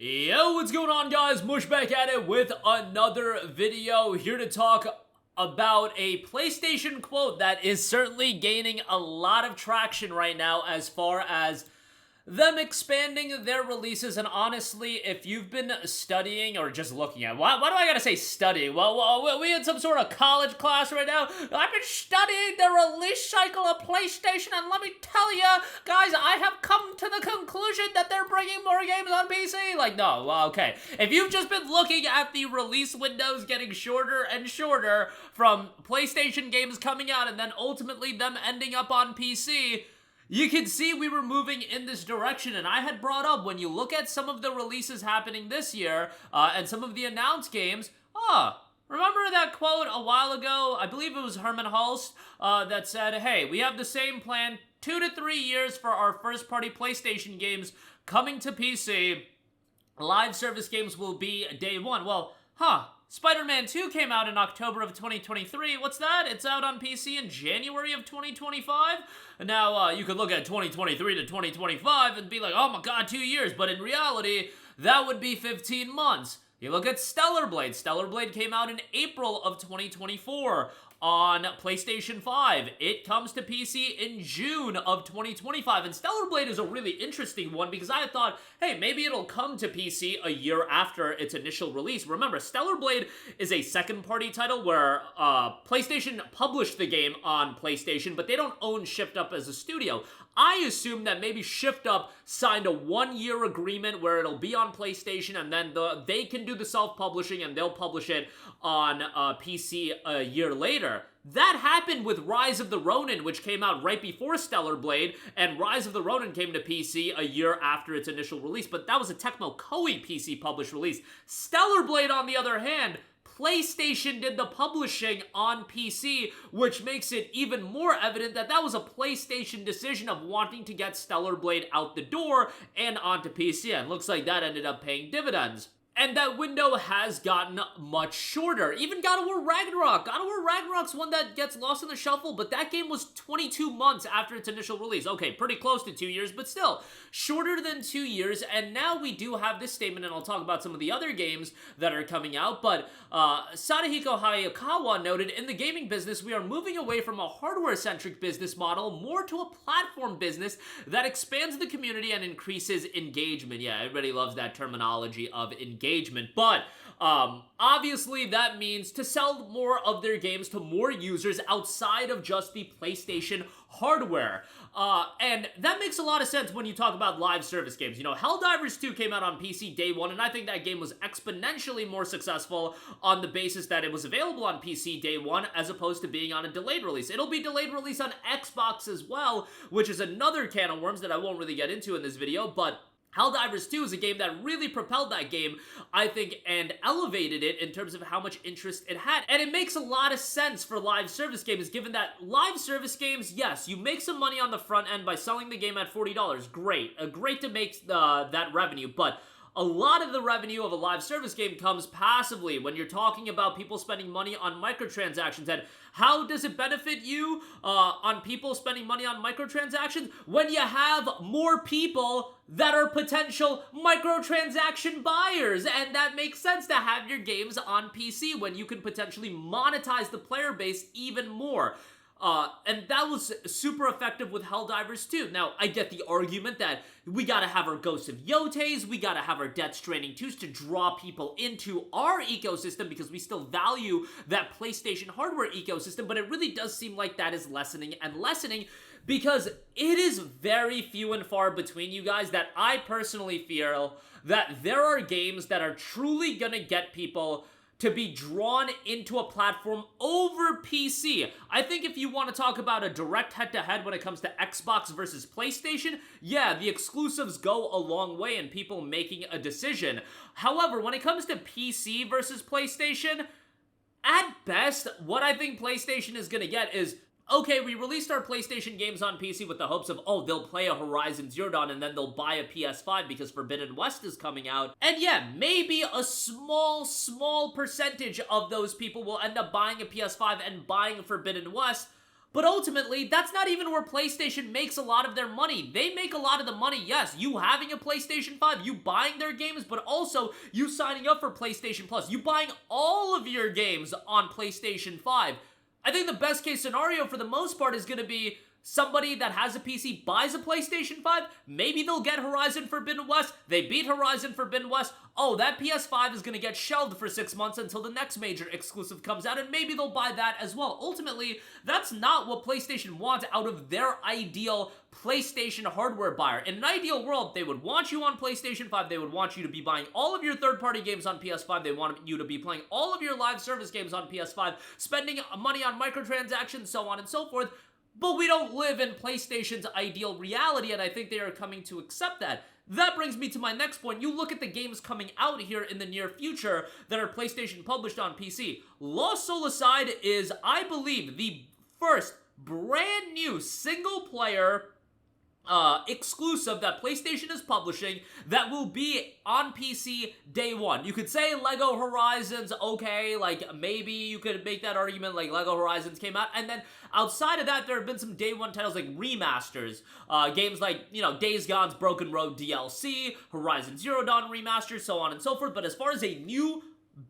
Yo, what's going on, guys? Mush back at it with another video, here to talk about a PlayStation quote that is certainly gaining a lot of traction right now as far as them expanding their releases. And honestly, if you've been studying or just looking at, why do I gotta say studying? Well, we in some sort of college class right now. I've been studying the release cycle of PlayStation, and let me tell you, guys, I have come to the conclusion that they're bringing more games on PC. Like, no, well, okay. If you've just been looking at the release windows getting shorter and shorter from PlayStation games coming out and then ultimately them ending up on PC, you can see we were moving in this direction. And I had brought up, when you look at some of the releases happening this year and some of the announced games, remember that quote a while ago? I believe it was Herman Hulst that said, hey, we have the same plan, 2 to 3 years for our first-party PlayStation games coming to PC. Live service games will be day one. Well, Spider-Man 2 came out in October of 2023. What's that? It's out on PC in January of 2025? Now, you could look at 2023 to 2025 and be like, oh my god, 2 years. But in reality, that would be 15 months. You look at Stellar Blade. Stellar Blade came out in April of 2024 on PlayStation 5. It comes to PC in June of 2025. And Stellar Blade is a really interesting one because I thought, hey, maybe it'll come to PC a year after its initial release. Remember, Stellar Blade is a second-party title where PlayStation published the game on PlayStation, but they don't own Shift Up as a studio. I assume that maybe Shift Up signed a 1-year agreement where it'll be on PlayStation, and then they can do the self-publishing and they'll publish it on PC a year later. That happened with Rise of the Ronin, which came out right before Stellar Blade, and Rise of the Ronin came to PC a year after its initial release, but that was a Tecmo Koei PC published release. Stellar Blade, on the other hand, PlayStation did the publishing on PC, which makes it even more evident that that was a PlayStation decision of wanting to get Stellar Blade out the door and onto PC, and looks like that ended up paying dividends. And that window has gotten much shorter. Even God of War Ragnarok. God of War Ragnarok's one that gets lost in the shuffle, but that game was 22 months after its initial release. Okay, pretty close to 2 years, but still, shorter than 2 years. And now we do have this statement, and I'll talk about some of the other games that are coming out, but Sadahiko Hayakawa noted, in the gaming business, we are moving away from a hardware-centric business model more to a platform business that expands the community and increases engagement. Yeah, everybody loves that terminology of engagement. But obviously that means to sell more of their games to more users outside of just the PlayStation hardware. And that makes a lot of sense when you talk about live service games. You know, Helldivers 2 came out on PC day one, and I think that game was exponentially more successful on the basis that it was available on PC day one as opposed to being on a delayed release. It'll be delayed release on Xbox as well, which is another can of worms that I won't really get into in this video, but Helldivers 2 is a game that really propelled that game, I think, and elevated it in terms of how much interest it had. And it makes a lot of sense for live service games, given that live service games, yes, you make some money on the front end by selling the game at $40. Great. Great to make that revenue, but a lot of the revenue of a live service game comes passively when you're talking about people spending money on microtransactions. And how does it benefit you on people spending money on microtransactions? When you have more people that are potential microtransaction buyers. And that makes sense to have your games on PC when you can potentially monetize the player base even more. And that was super effective with Helldivers 2. Now, I get the argument that we gotta have our Ghosts of Yotes, we gotta have our Death Stranding 2s to draw people into our ecosystem because we still value that PlayStation hardware ecosystem, but it really does seem like that is lessening and lessening because it is very few and far between, you guys, that I personally feel that there are games that are truly gonna get people to be drawn into a platform over PC. I think if you want to talk about a direct head-to-head when it comes to Xbox versus PlayStation, yeah, the exclusives go a long way in people making a decision. However, when it comes to PC versus PlayStation, at best, what I think PlayStation is going to get is, okay, we released our PlayStation games on PC with the hopes of, oh, they'll play a Horizon Zero Dawn and then they'll buy a PS5 because Forbidden West is coming out. And yeah, maybe a small percentage of those people will end up buying a PS5 and buying Forbidden West. But ultimately, that's not even where PlayStation makes a lot of their money. They make a lot of the money, yes, you having a PlayStation 5, you buying their games, but also you signing up for PlayStation Plus, you buying all of your games on PlayStation 5. I think the best case scenario for the most part is going to be somebody that has a PC buys a PlayStation 5, maybe they'll get Horizon Forbidden West, they beat Horizon Forbidden West, oh, that PS5 is going to get shelved for 6 months until the next major exclusive comes out, and maybe they'll buy that as well. Ultimately, that's not what PlayStation wants out of their ideal PlayStation hardware buyer. In an ideal world, they would want you on PlayStation 5, they would want you to be buying all of your third-party games on PS5, they want you to be playing all of your live service games on PS5, spending money on microtransactions, so on and so forth. But we don't live in PlayStation's ideal reality, and I think they are coming to accept that. That brings me to my next point. You look at the games coming out here in the near future that are PlayStation published on PC. Lost Soul Aside is, I believe, the first brand new single-player exclusive that PlayStation is publishing that will be on PC day one. You could say Lego Horizons, okay, like maybe you could make that argument like Lego Horizons came out, and then outside of that there have been some day one titles like remasters, games like, you know, Days Gone's Broken Road DLC, Horizon Zero Dawn remaster, so on and so forth. But as far as a new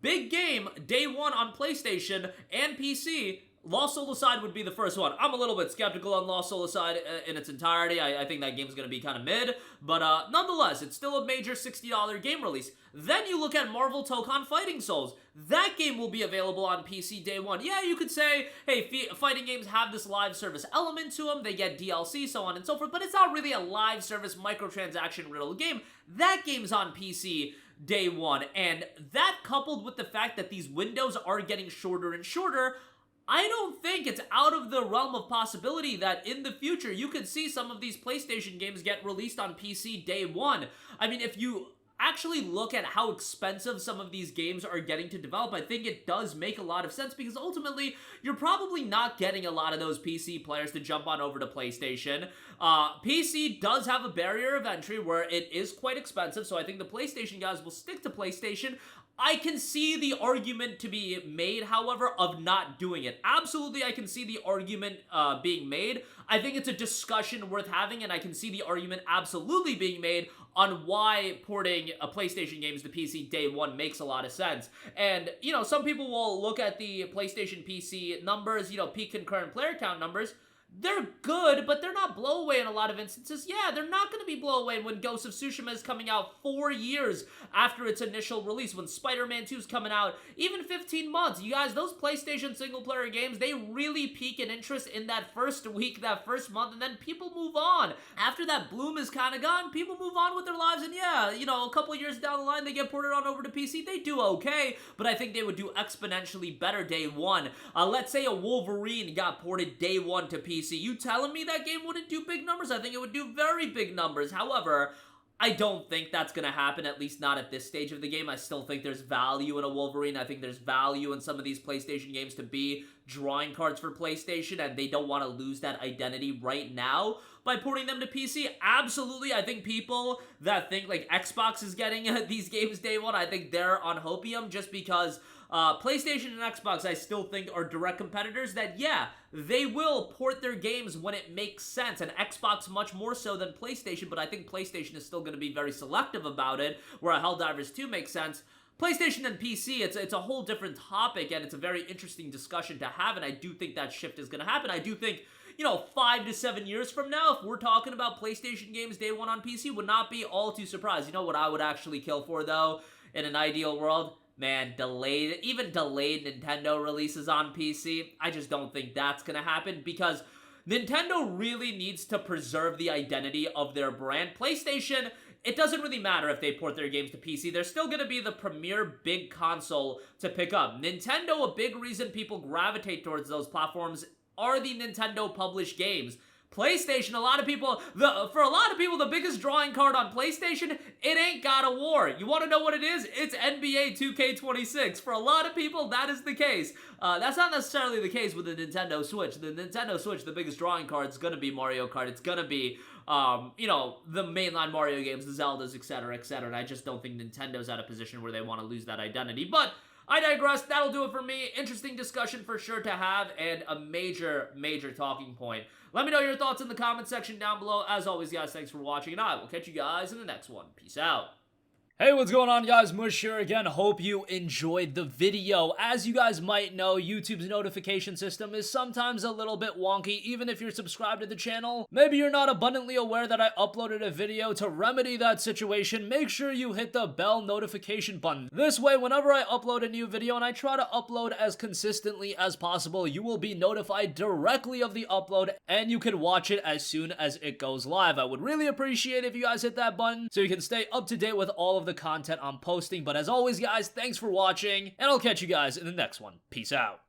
big game day one on PlayStation and PC, Lost Soul Aside would be the first one. I'm a little bit skeptical on Lost Soul Aside in its entirety. I think that game's going to be kind of mid, but nonetheless, it's still a major $60 game release. Then you look at Marvel Tokon Fighting Souls. That game will be available on PC day one. Yeah, you could say, hey, fighting games have this live service element to them. They get DLC, so on and so forth, but it's not really a live service microtransaction riddled game. That game's on PC day one, and that coupled with the fact that these windows are getting shorter and shorter, I don't think it's out of the realm of possibility that in the future you could see some of these PlayStation games get released on PC day one. I mean, if you actually look at how expensive some of these games are getting to develop, I think it does make a lot of sense, because ultimately you're probably not getting a lot of those PC players to jump on over to PlayStation. PC does have a barrier of entry where it is quite expensive, so I think the PlayStation guys will stick to PlayStation. I can see the argument to be made, however, of not doing it. Absolutely, I can see the argument being made. I think it's a discussion worth having, and I can see the argument absolutely being made on why porting PlayStation games to PC day one makes a lot of sense. And, you know, some people will look at the PlayStation PC numbers, you know, peak concurrent player count numbers. They're good, but they're not blow-away in a lot of instances. Yeah, they're not going to be blow-away when Ghost of Tsushima is coming out 4 years after its initial release, when Spider-Man 2 is coming out even 15 months. You guys, those PlayStation single-player games, they really peak in interest in that first week, that first month, and then people move on. After that bloom is kind of gone, people move on with their lives, and yeah, you know, a couple years down the line, they get ported on over to PC. They do okay, but I think they would do exponentially better day one. Let's say a Wolverine got ported day one to PC. You telling me that game wouldn't do big numbers? I think it would do very big numbers. However, I don't think that's going to happen, at least not at this stage of the game. I still think there's value in a Wolverine. I think there's value in some of these PlayStation games to be drawing cards for PlayStation, and they don't want to lose that identity right now by porting them to PC. Absolutely, I think people that think like Xbox is getting these games day one, I think they're on hopium, just because PlayStation and Xbox, I still think, are direct competitors that, yeah, they will port their games when it makes sense, and Xbox much more so than PlayStation, but I think PlayStation is still going to be very selective about it, where Helldivers 2 makes sense. PlayStation and PC, it's a whole different topic, and it's a very interesting discussion to have, and I do think that shift is going to happen. I do think, you know, 5 to 7 years from now, if we're talking about PlayStation games day one on PC, would not be all too surprised. You know what I would actually kill for, though, in an ideal world? Man, even delayed Nintendo releases on PC, I just don't think that's gonna happen, because Nintendo really needs to preserve the identity of their brand. PlayStation, it doesn't really matter if they port their games to PC. They're still gonna be the premier big console to pick up. Nintendo, a big reason people gravitate towards those platforms are the Nintendo published games. PlayStation, for a lot of people, the biggest drawing card on PlayStation, it ain't God of War. You want to know what it is? It's NBA 2K26. For a lot of people, that is the case. That's not necessarily the case with the Nintendo Switch. The Nintendo Switch, the biggest drawing card is going to be Mario Kart. It's going to be, you know, the mainline Mario games, the Zeldas, etc., etc. And I just don't think Nintendo's at a position where they want to lose that identity. But I digress. That'll do it for me. Interesting discussion for sure to have, and a major talking point. Let me know your thoughts in the comment section down below. As always, guys, thanks for watching, and I will catch you guys in the next one. Peace out. Hey, what's going on, guys? Mush here again. Hope you enjoyed the video. As you guys might know, YouTube's notification system is sometimes a little bit wonky, even if you're subscribed to the channel. Maybe you're not abundantly aware that I uploaded a video. To remedy that situation, make sure you hit the bell notification button. This way, whenever I upload a new video, and I try to upload as consistently as possible, you will be notified directly of the upload, and you can watch it as soon as it goes live. I would really appreciate if you guys hit that button so you can stay up to date with all of the content I'm posting. But as always, guys, thanks for watching, and I'll catch you guys in the next one. Peace out.